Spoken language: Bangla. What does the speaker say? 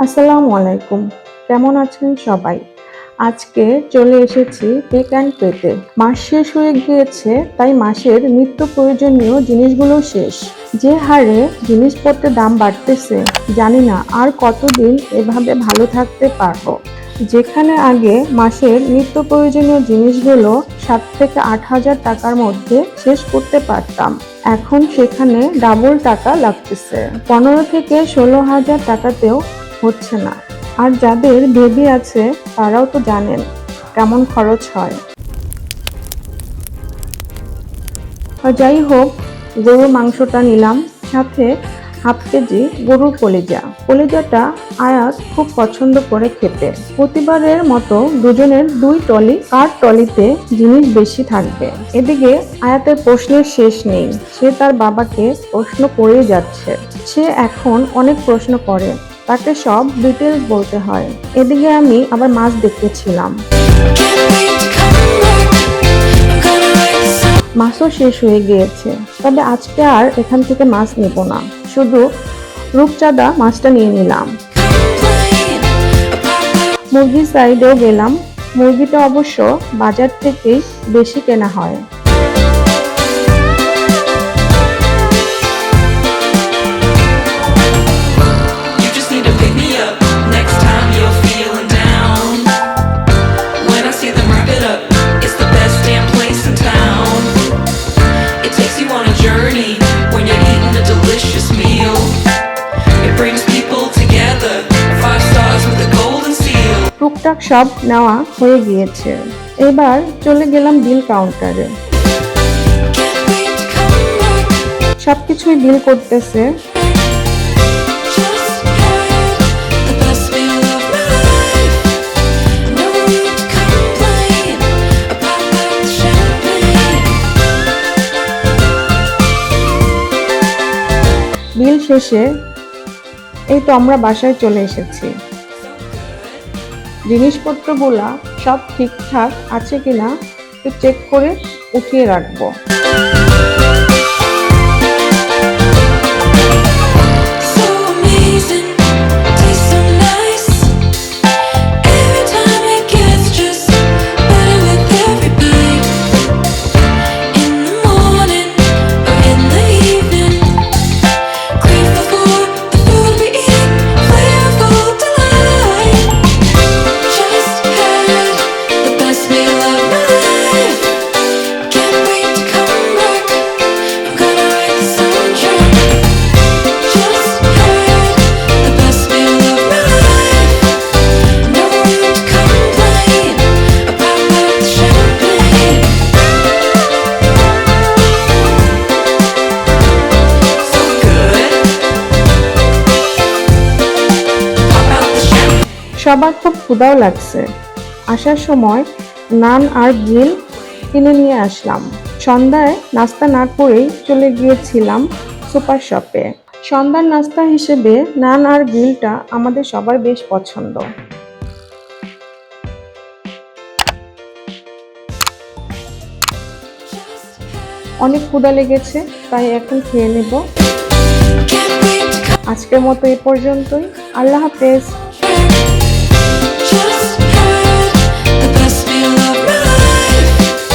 আসসালামু আলাইকুম, কেমন আছেন সবাই? আজকে চলে এসেছি পিক অ্যান্ড পেতে। মাস শেষ হয়ে গিয়েছে, তাই মাসের নিত্য প্রয়োজনীয় জিনিসগুলো শেষ। যে হারে জিনিসপত্রের দাম বাড়তেছে, জানি না আর কতদিন এভাবে ভালো থাকতে পারবো। যেখানে আগে মাসের নিত্য প্রয়োজনীয় জিনিসগুলো 7 থেকে 8,000 টাকার মধ্যে শেষ করতে পারতাম, এখন সেখানে ডাবল টাকা লাগতেছে। 15 থেকে 16,000 টাকাতেও হচ্ছে না। আর যাদের বেবি আছে তারাও তো জানেন কেমন খরচ হয়। যাই হোক, গরুর মাংসটা নিলাম, সাথে হাফ কেজি গরুর কলিজাটা আয়াত খুব পছন্দ করে খেতে। প্রতিবারের মতো দুজনের 2 ট্রলি, কার ট্রলিতে জিনিস বেশি থাকবে। এদিকে আয়াতের প্রশ্নের শেষ নেই, সে তার বাবাকে প্রশ্ন করেই যাচ্ছে। সে এখন অনেক প্রশ্ন করে, তাকে সব ডিটেলস বলতে হয়। এদিকে আমি আবার মাছ দেখতেছিলাম। মাছও শেষ হয়ে গিয়েছে, তবে আজকে আর এখান থেকে মাছ নেব না, শুধু রূপচাঁদা মাছটা নিয়ে নিলাম। মুরগির সাইডেও গেলাম, মুরগিটা অবশ্য বাজার থেকেই বেশি কেনা হয়। টুকটাক সব নেওয়া হয়ে গিয়েছে, এবার চলে গেলাম বিল কাউন্টারে। সবকিছুই বিল করতেছে। বিল শেষে এই তো আমরা বাসায় চলে এসেছি। জিনিসপত্রগুলা সব ঠিকঠাক আছে কিনা একটু চেক করে উঠিয়ে রাখবো। সবার খুব ক্ষুধাও লাগছে। আসার সময় নান আর গ্রিল কিনে নিয়ে আসলাম। সন্ধ্যায় নাস্তা না করেই চলে গিয়েছিলাম সুপার শপে। সন্ধ্যার নাস্তা হিসেবে নান আর গ্রিলটা আমাদের সবার বেশ পছন্দ। অনেক ক্ষুধা লেগেছে, তাই এখন খেয়ে নেব। আজকের মতো এই পর্যন্তই। আল্লাহ হাফেজ।